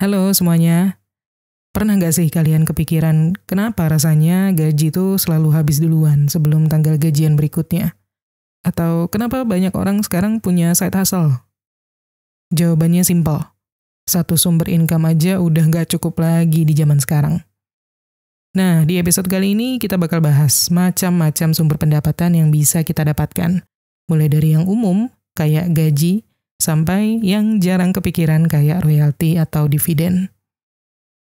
Halo semuanya, pernah nggak sih kalian kepikiran kenapa rasanya gaji itu selalu habis duluan sebelum tanggal gajian berikutnya? Atau kenapa banyak orang sekarang punya side hustle? Jawabannya simpel, satu sumber income aja udah nggak cukup lagi di zaman sekarang. Nah, di episode kali ini kita bakal bahas macam-macam sumber pendapatan yang bisa kita dapatkan. Mulai dari yang umum, kayak gaji, sampai yang jarang kepikiran kayak royalti atau dividen.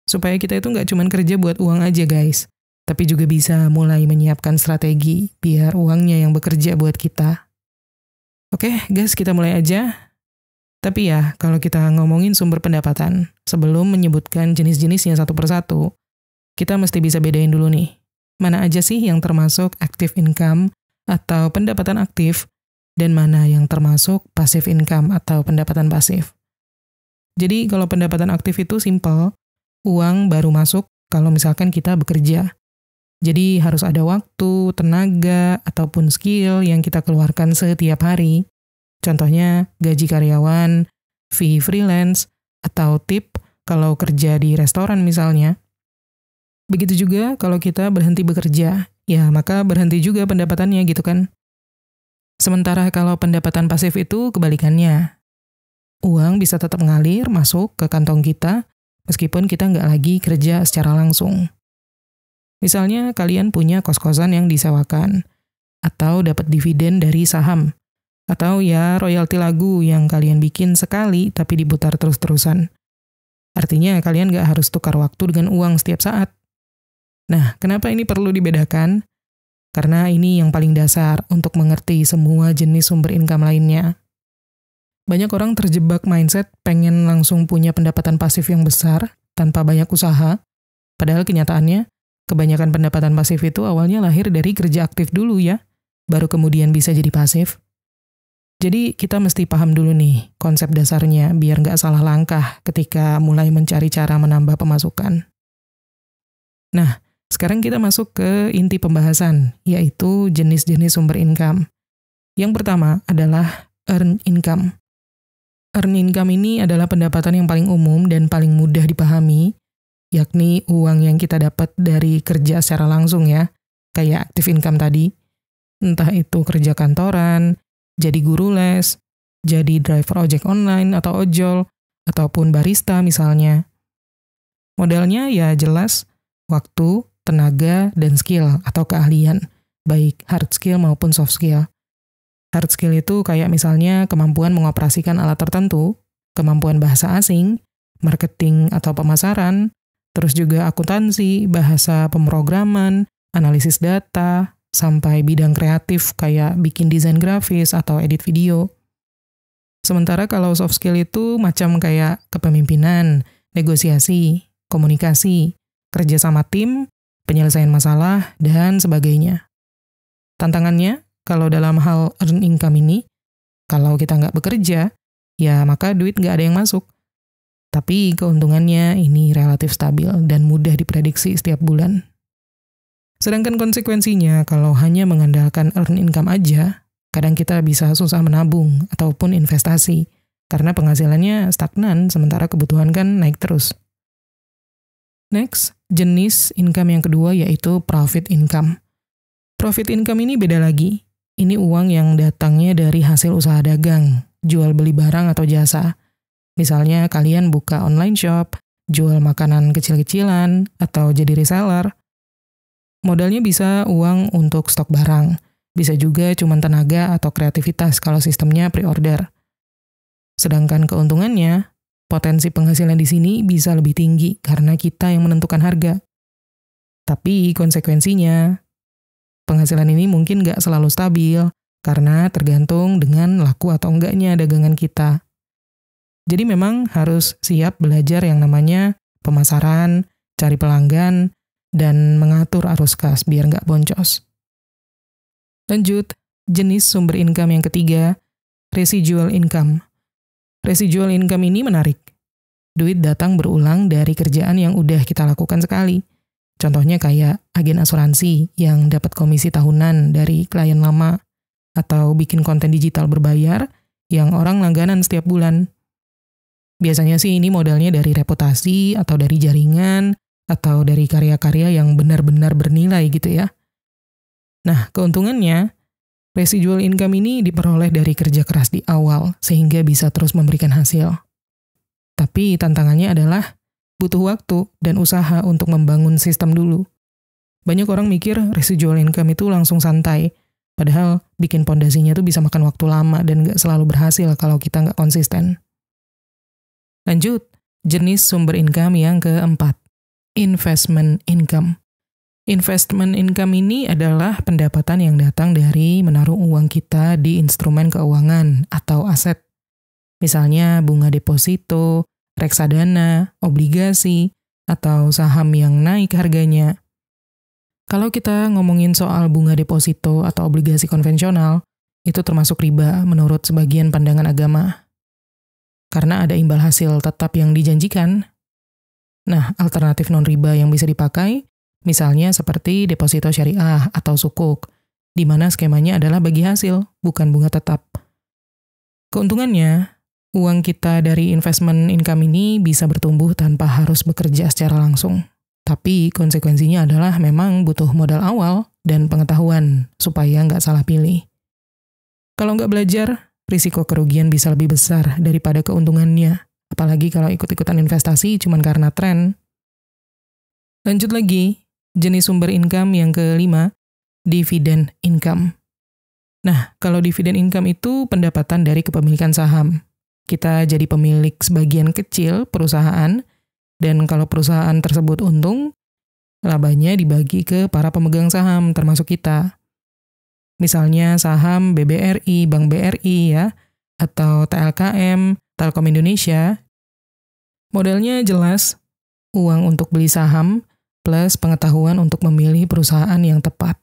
Supaya kita itu nggak cuma kerja buat uang aja guys, tapi juga bisa mulai menyiapkan strategi biar uangnya yang bekerja buat kita. Oke guys, kita mulai aja. Tapi ya, kalau kita ngomongin sumber pendapatan, sebelum menyebutkan jenis-jenisnya satu persatu, kita mesti bisa bedain dulu nih, mana aja sih yang termasuk active income atau pendapatan aktif, dan mana yang termasuk passive income atau pendapatan pasif. Jadi kalau pendapatan aktif itu simple, uang baru masuk kalau misalkan kita bekerja. Jadi harus ada waktu, tenaga, ataupun skill yang kita keluarkan setiap hari. Contohnya gaji karyawan, fee freelance, atau tip kalau kerja di restoran misalnya. Begitu juga kalau kita berhenti bekerja, ya maka berhenti juga pendapatannya gitu kan. Sementara kalau pendapatan pasif itu kebalikannya. Uang bisa tetap ngalir masuk ke kantong kita, meskipun kita nggak lagi kerja secara langsung. Misalnya kalian punya kos-kosan yang disewakan, atau dapat dividen dari saham, atau ya royalti lagu yang kalian bikin sekali tapi diputar terus-terusan. Artinya kalian nggak harus tukar waktu dengan uang setiap saat. Nah, kenapa ini perlu dibedakan? Karena ini yang paling dasar untuk mengerti semua jenis sumber income lainnya. Banyak orang terjebak mindset pengen langsung punya pendapatan pasif yang besar tanpa banyak usaha, padahal kenyataannya, kebanyakan pendapatan pasif itu awalnya lahir dari kerja aktif dulu ya, baru kemudian bisa jadi pasif. Jadi kita mesti paham dulu nih konsep dasarnya biar nggak salah langkah ketika mulai mencari cara menambah pemasukan. Nah, sekarang kita masuk ke inti pembahasan, yaitu jenis-jenis sumber income. Yang pertama adalah earned income. Earned income ini adalah pendapatan yang paling umum dan paling mudah dipahami, yakni uang yang kita dapat dari kerja secara langsung ya, kayak active income tadi. Entah itu kerja kantoran, jadi guru les, jadi driver ojek online atau ojol, ataupun barista misalnya. Modalnya ya jelas, waktu, tenaga, dan skill atau keahlian, baik hard skill maupun soft skill. Hard skill itu kayak misalnya kemampuan mengoperasikan alat tertentu, kemampuan bahasa asing, marketing atau pemasaran, terus juga akuntansi, bahasa pemrograman, analisis data, sampai bidang kreatif kayak bikin desain grafis atau edit video. Sementara kalau soft skill itu macam kayak kepemimpinan, negosiasi, komunikasi, kerja sama tim, penyelesaian masalah, dan sebagainya. Tantangannya, kalau dalam hal earn income ini, kalau kita nggak bekerja, ya maka duit nggak ada yang masuk. Tapi keuntungannya ini relatif stabil dan mudah diprediksi setiap bulan. Sedangkan konsekuensinya, kalau hanya mengandalkan earn income aja, kadang kita bisa susah menabung ataupun investasi, karena penghasilannya stagnan, sementara kebutuhan kan naik terus. Next, jenis income yang kedua yaitu profit income. Profit income ini beda lagi. Ini uang yang datangnya dari hasil usaha dagang, jual beli barang atau jasa. Misalnya kalian buka online shop, jual makanan kecil-kecilan, atau jadi reseller. Modalnya bisa uang untuk stok barang, bisa juga cuma tenaga atau kreativitas kalau sistemnya pre-order. Sedangkan keuntungannya, potensi penghasilan di sini bisa lebih tinggi karena kita yang menentukan harga. Tapi konsekuensinya, penghasilan ini mungkin nggak selalu stabil karena tergantung dengan laku atau enggaknya dagangan kita. Jadi memang harus siap belajar yang namanya pemasaran, cari pelanggan, dan mengatur arus kas biar nggak boncos. Lanjut, jenis sumber income yang ketiga, residual income. Residual income ini menarik. Duit datang berulang dari kerjaan yang udah kita lakukan sekali. Contohnya kayak agen asuransi yang dapat komisi tahunan dari klien lama, atau bikin konten digital berbayar yang orang langganan setiap bulan. Biasanya sih ini modalnya dari reputasi atau dari jaringan atau dari karya-karya yang benar-benar bernilai gitu ya. Nah, keuntungannya, residual income ini diperoleh dari kerja keras di awal sehingga bisa terus memberikan hasil. Tapi tantangannya adalah butuh waktu dan usaha untuk membangun sistem dulu. Banyak orang mikir residual income itu langsung santai, padahal bikin pondasinya tuh bisa makan waktu lama dan nggak selalu berhasil kalau kita nggak konsisten. Lanjut, jenis sumber income yang keempat, investment income. Investment income ini adalah pendapatan yang datang dari menaruh uang kita di instrumen keuangan atau aset. Misalnya bunga deposito, reksadana, obligasi, atau saham yang naik harganya. Kalau kita ngomongin soal bunga deposito atau obligasi konvensional, itu termasuk riba menurut sebagian pandangan agama. Karena ada imbal hasil tetap yang dijanjikan. Nah, alternatif non-riba yang bisa dipakai, misalnya seperti deposito syariah atau sukuk, di mana skemanya adalah bagi hasil, bukan bunga tetap. Keuntungannya, uang kita dari investment income ini bisa bertumbuh tanpa harus bekerja secara langsung. Tapi konsekuensinya adalah memang butuh modal awal dan pengetahuan supaya nggak salah pilih. Kalau nggak belajar, risiko kerugian bisa lebih besar daripada keuntungannya, apalagi kalau ikut-ikutan investasi cuma karena tren. Lanjut lagi, jenis sumber income yang kelima, dividend income. Nah, kalau dividend income itu pendapatan dari kepemilikan saham. Kita jadi pemilik sebagian kecil perusahaan, dan kalau perusahaan tersebut untung, labanya dibagi ke para pemegang saham, termasuk kita. Misalnya saham BBRI, Bank BRI ya, atau TLKM, Telkom Indonesia. Modalnya jelas, uang untuk beli saham, plus pengetahuan untuk memilih perusahaan yang tepat.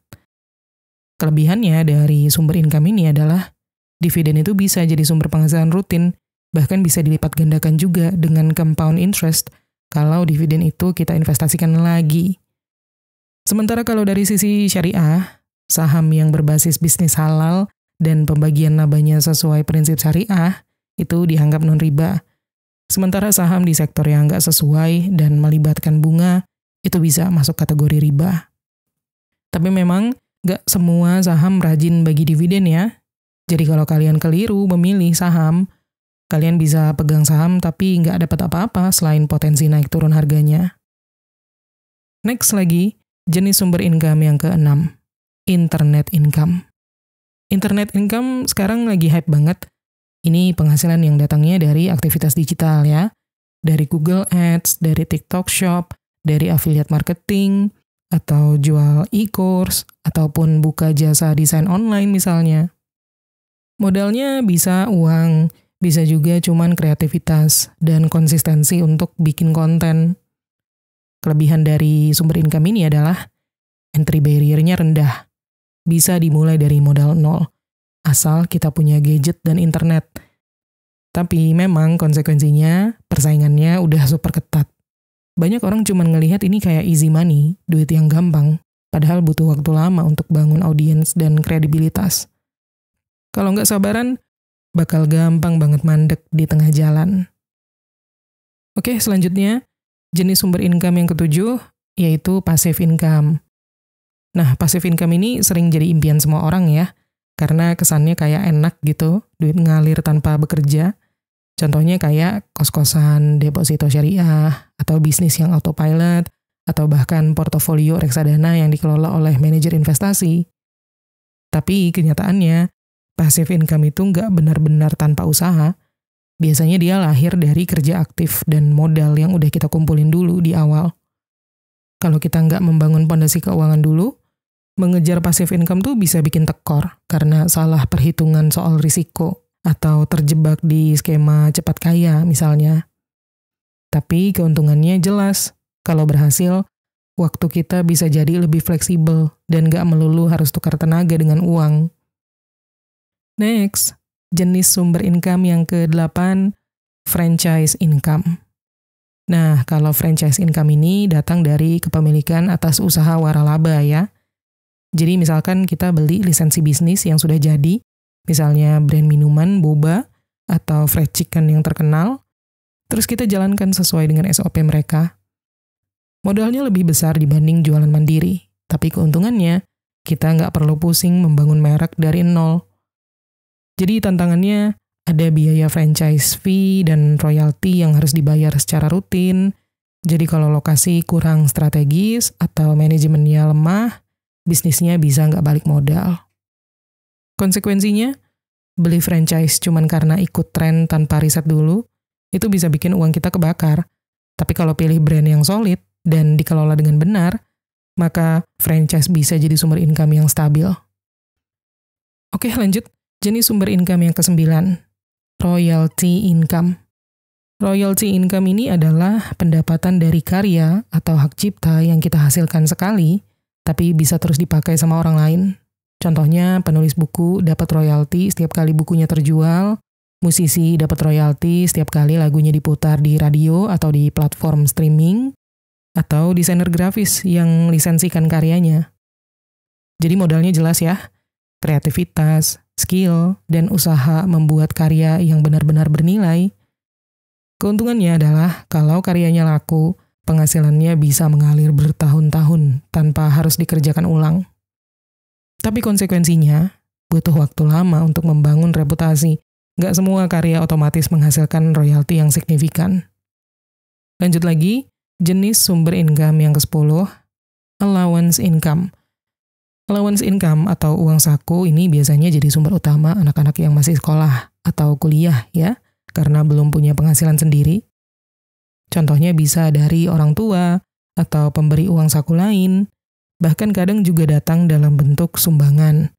Kelebihannya dari sumber income ini adalah, dividen itu bisa jadi sumber penghasilan rutin, bahkan bisa dilipat gandakan juga dengan compound interest, kalau dividen itu kita investasikan lagi. Sementara kalau dari sisi syariah, saham yang berbasis bisnis halal dan pembagian labanya sesuai prinsip syariah, itu dianggap non-riba. Sementara saham di sektor yang nggak sesuai dan melibatkan bunga, itu bisa masuk kategori riba. Tapi memang nggak semua saham rajin bagi dividen ya. Jadi kalau kalian keliru memilih saham, kalian bisa pegang saham tapi nggak dapat apa-apa selain potensi naik turun harganya. Next lagi, jenis sumber income yang keenam, internet income. Internet income sekarang lagi hype banget. Ini penghasilan yang datangnya dari aktivitas digital ya. Dari Google Ads, dari TikTok Shop, dari affiliate marketing, atau jual e-course, ataupun buka jasa desain online misalnya. Modalnya bisa uang, bisa juga cuman kreativitas dan konsistensi untuk bikin konten. Kelebihan dari sumber income ini adalah entry barrier-nya rendah. Bisa dimulai dari modal nol, asal kita punya gadget dan internet. Tapi memang konsekuensinya, persaingannya udah super ketat. Banyak orang cuma ngelihat ini kayak easy money, duit yang gampang, padahal butuh waktu lama untuk bangun audiens dan kredibilitas. Kalau nggak sabaran, bakal gampang banget mandek di tengah jalan. Oke, selanjutnya, jenis sumber income yang ketujuh, yaitu passive income. Nah, passive income ini sering jadi impian semua orang ya, karena kesannya kayak enak gitu, duit ngalir tanpa bekerja. Contohnya kayak kos-kosan, deposito syariah, atau bisnis yang autopilot, atau bahkan portofolio reksadana yang dikelola oleh manajer investasi. Tapi kenyataannya, passive income itu nggak benar-benar tanpa usaha. Biasanya dia lahir dari kerja aktif dan modal yang udah kita kumpulin dulu di awal. Kalau kita nggak membangun pondasi keuangan dulu, mengejar passive income tuh bisa bikin tekor karena salah perhitungan soal risiko atau terjebak di skema cepat kaya misalnya. Tapi keuntungannya jelas. Kalau berhasil, waktu kita bisa jadi lebih fleksibel dan nggak melulu harus tukar tenaga dengan uang. Next, jenis sumber income yang ke-8, franchise income. Nah, kalau franchise income ini datang dari kepemilikan atas usaha waralaba ya. Jadi misalkan kita beli lisensi bisnis yang sudah jadi, misalnya brand minuman, boba, atau fried chicken yang terkenal, terus kita jalankan sesuai dengan SOP mereka. Modalnya lebih besar dibanding jualan mandiri, tapi keuntungannya kita nggak perlu pusing membangun merek dari nol. Jadi tantangannya ada biaya franchise fee dan royalti yang harus dibayar secara rutin. Jadi kalau lokasi kurang strategis atau manajemennya lemah, bisnisnya bisa nggak balik modal. Konsekuensinya, beli franchise cuman karena ikut tren tanpa riset dulu, itu bisa bikin uang kita kebakar. Tapi kalau pilih brand yang solid dan dikelola dengan benar, maka franchise bisa jadi sumber income yang stabil. Oke, lanjut. Jenis sumber income yang ke-9, royalty income. Royalty income ini adalah pendapatan dari karya atau hak cipta yang kita hasilkan sekali, tapi bisa terus dipakai sama orang lain. Contohnya, penulis buku dapat royalti setiap kali bukunya terjual, musisi dapat royalti setiap kali lagunya diputar di radio atau di platform streaming, atau desainer grafis yang lisensikan karyanya. Jadi modalnya jelas ya, kreativitas, skill, dan usaha membuat karya yang benar-benar bernilai. Keuntungannya adalah kalau karyanya laku, penghasilannya bisa mengalir bertahun-tahun tanpa harus dikerjakan ulang. Tapi konsekuensinya, butuh waktu lama untuk membangun reputasi. Nggak semua karya otomatis menghasilkan royalti yang signifikan. Lanjut lagi, jenis sumber income yang ke-10, allowance income. Allowance income atau uang saku ini biasanya jadi sumber utama anak-anak yang masih sekolah atau kuliah ya, karena belum punya penghasilan sendiri. Contohnya bisa dari orang tua atau pemberi uang saku lain, bahkan kadang juga datang dalam bentuk sumbangan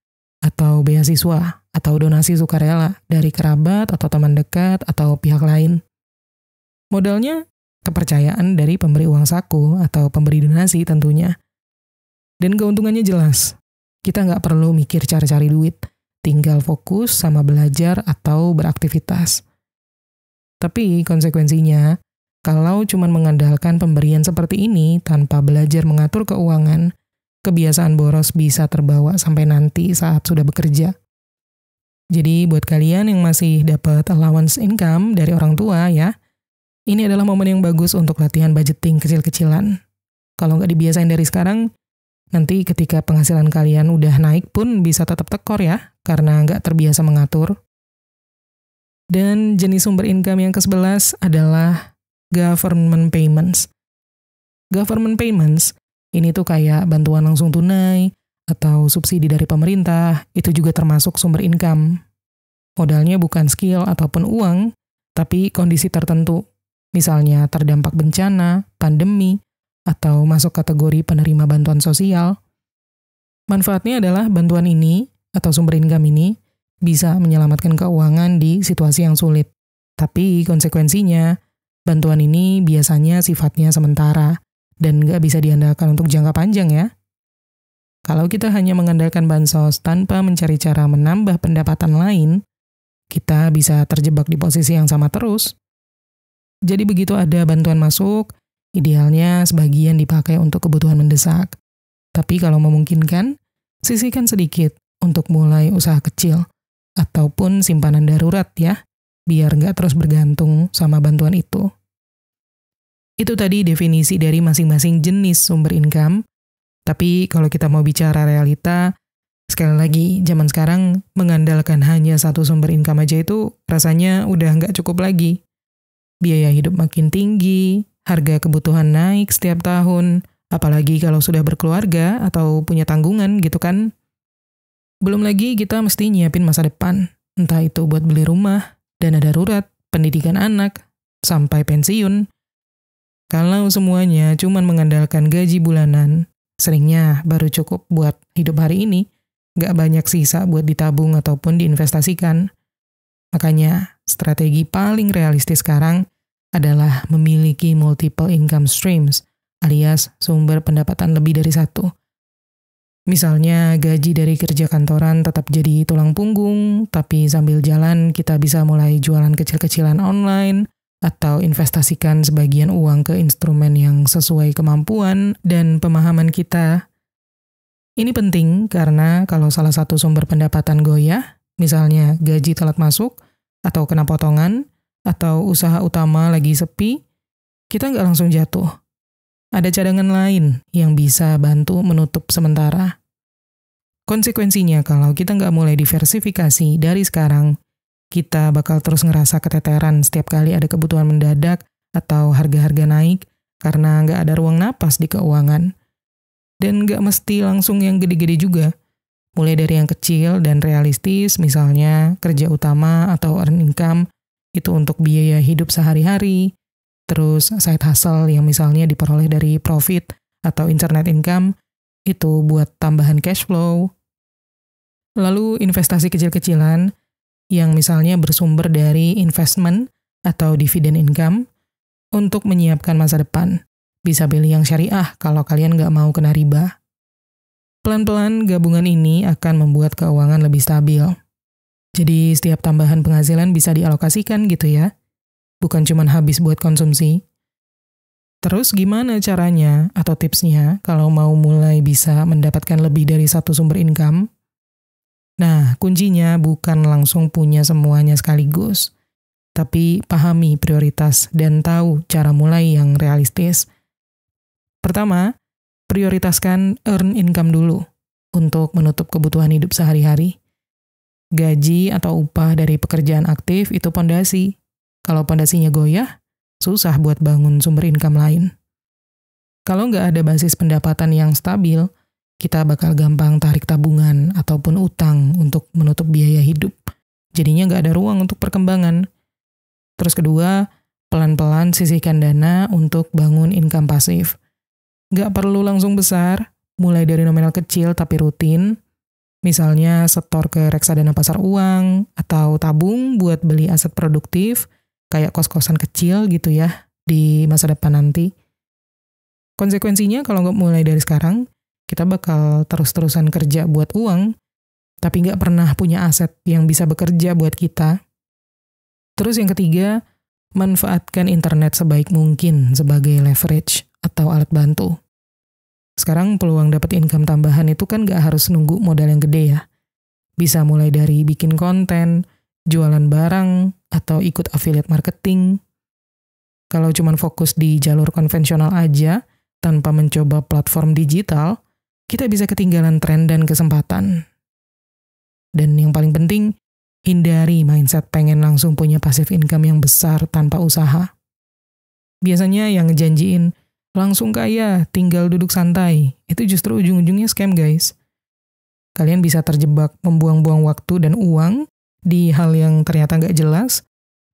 atau beasiswa atau donasi sukarela dari kerabat atau teman dekat atau pihak lain. Modalnya kepercayaan dari pemberi uang saku atau pemberi donasi tentunya. Dan keuntungannya jelas, kita nggak perlu mikir cara cari duit, tinggal fokus sama belajar atau beraktivitas. Tapi konsekuensinya, kalau cuma mengandalkan pemberian seperti ini tanpa belajar mengatur keuangan, kebiasaan boros bisa terbawa sampai nanti saat sudah bekerja. Jadi buat kalian yang masih dapat allowance income dari orang tua ya, ini adalah momen yang bagus untuk latihan budgeting kecil-kecilan. Kalau nggak dibiasain dari sekarang, nanti ketika penghasilan kalian udah naik pun bisa tetap tekor ya, karena nggak terbiasa mengatur. Dan jenis sumber income yang ke-11 adalah government payments. Government payments, ini tuh kayak bantuan langsung tunai, atau subsidi dari pemerintah, itu juga termasuk sumber income. Modalnya bukan skill ataupun uang, tapi kondisi tertentu. Misalnya terdampak bencana, pandemi, atau masuk kategori penerima bantuan sosial. Manfaatnya adalah bantuan ini, atau sumber income ini, bisa menyelamatkan keuangan di situasi yang sulit. Tapi konsekuensinya, bantuan ini biasanya sifatnya sementara, dan nggak bisa diandalkan untuk jangka panjang ya. Kalau kita hanya mengandalkan bansos tanpa mencari cara menambah pendapatan lain, kita bisa terjebak di posisi yang sama terus. Jadi begitu ada bantuan masuk, idealnya sebagian dipakai untuk kebutuhan mendesak. Tapi kalau memungkinkan, sisihkan sedikit untuk mulai usaha kecil, ataupun simpanan darurat ya, biar nggak terus bergantung sama bantuan itu. Itu tadi definisi dari masing-masing jenis sumber income. Tapi kalau kita mau bicara realita, sekali lagi, zaman sekarang mengandalkan hanya satu sumber income aja itu rasanya udah nggak cukup lagi. Biaya hidup makin tinggi, harga kebutuhan naik setiap tahun, apalagi kalau sudah berkeluarga atau punya tanggungan gitu kan. Belum lagi kita mesti nyiapin masa depan, entah itu buat beli rumah, dana darurat, pendidikan anak, sampai pensiun. Kalau semuanya cuma mengandalkan gaji bulanan, seringnya baru cukup buat hidup hari ini, nggak banyak sisa buat ditabung ataupun diinvestasikan. Makanya, strategi paling realistis sekarang adalah memiliki multiple income streams, alias sumber pendapatan lebih dari satu. Misalnya, gaji dari kerja kantoran tetap jadi tulang punggung, tapi sambil jalan kita bisa mulai jualan kecil-kecilan online, atau investasikan sebagian uang ke instrumen yang sesuai kemampuan dan pemahaman kita. Ini penting karena kalau salah satu sumber pendapatan goyah, misalnya gaji telat masuk atau kena potongan, atau usaha utama lagi sepi, kita nggak langsung jatuh. Ada cadangan lain yang bisa bantu menutup sementara. Konsekuensinya kalau kita nggak mulai diversifikasi dari sekarang, kita bakal terus ngerasa keteteran setiap kali ada kebutuhan mendadak atau harga-harga naik karena nggak ada ruang napas di keuangan. Dan nggak mesti langsung yang gede-gede juga. Mulai dari yang kecil dan realistis, misalnya kerja utama atau earn income, itu untuk biaya hidup sehari-hari. Terus side hustle yang misalnya diperoleh dari profit atau internet income, itu buat tambahan cash flow. Lalu investasi kecil-kecilan, yang misalnya bersumber dari investment atau dividen income, untuk menyiapkan masa depan. Bisa pilih yang syariah kalau kalian nggak mau kena riba. Pelan-pelan gabungan ini akan membuat keuangan lebih stabil. Jadi setiap tambahan penghasilan bisa dialokasikan gitu ya. Bukan cuma habis buat konsumsi. Terus gimana caranya atau tipsnya kalau mau mulai bisa mendapatkan lebih dari satu sumber income? Nah, kuncinya bukan langsung punya semuanya sekaligus. Tapi pahami prioritas dan tahu cara mulai yang realistis. Pertama, prioritaskan earn income dulu untuk menutup kebutuhan hidup sehari-hari. Gaji atau upah dari pekerjaan aktif itu pondasi. Kalau pondasinya goyah, susah buat bangun sumber income lain. Kalau nggak ada basis pendapatan yang stabil, kita bakal gampang tarik tabungan ataupun utang untuk menutup biaya hidup. Jadinya nggak ada ruang untuk perkembangan. Terus kedua, pelan-pelan sisihkan dana untuk bangun income pasif. Nggak perlu langsung besar, mulai dari nominal kecil tapi rutin. Misalnya setor ke reksadana pasar uang, atau tabung buat beli aset produktif, kayak kos-kosan kecil gitu ya, di masa depan nanti. Konsekuensinya kalau nggak mulai dari sekarang, kita bakal terus-terusan kerja buat uang, tapi nggak pernah punya aset yang bisa bekerja buat kita. Terus yang ketiga, manfaatkan internet sebaik mungkin sebagai leverage atau alat bantu. Sekarang peluang dapat income tambahan itu kan nggak harus nunggu modal yang gede ya. Bisa mulai dari bikin konten, jualan barang, atau ikut affiliate marketing. Kalau cuma fokus di jalur konvensional aja, tanpa mencoba platform digital, kita bisa ketinggalan tren dan kesempatan. Dan yang paling penting, hindari mindset pengen langsung punya passive income yang besar tanpa usaha. Biasanya yang ngejanjiin, langsung kaya, tinggal duduk santai. Itu justru ujung-ujungnya scam, guys. Kalian bisa terjebak membuang-buang waktu dan uang di hal yang ternyata nggak jelas,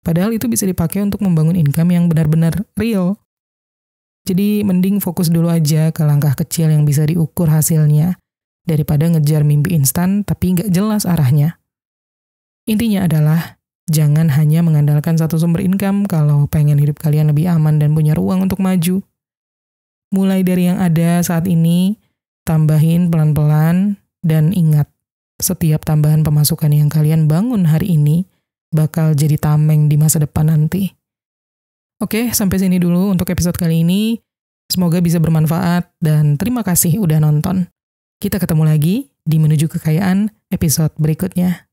padahal itu bisa dipakai untuk membangun income yang benar-benar real. Jadi mending fokus dulu aja ke langkah kecil yang bisa diukur hasilnya, daripada ngejar mimpi instan tapi nggak jelas arahnya. Intinya adalah, jangan hanya mengandalkan satu sumber income kalau pengen hidup kalian lebih aman dan punya ruang untuk maju. Mulai dari yang ada saat ini, tambahin pelan-pelan, dan ingat, setiap tambahan pemasukan yang kalian bangun hari ini bakal jadi tameng di masa depan nanti. Oke, sampai sini dulu untuk episode kali ini. Semoga bisa bermanfaat, dan terima kasih udah nonton. Kita ketemu lagi di Menuju Kekayaan episode berikutnya.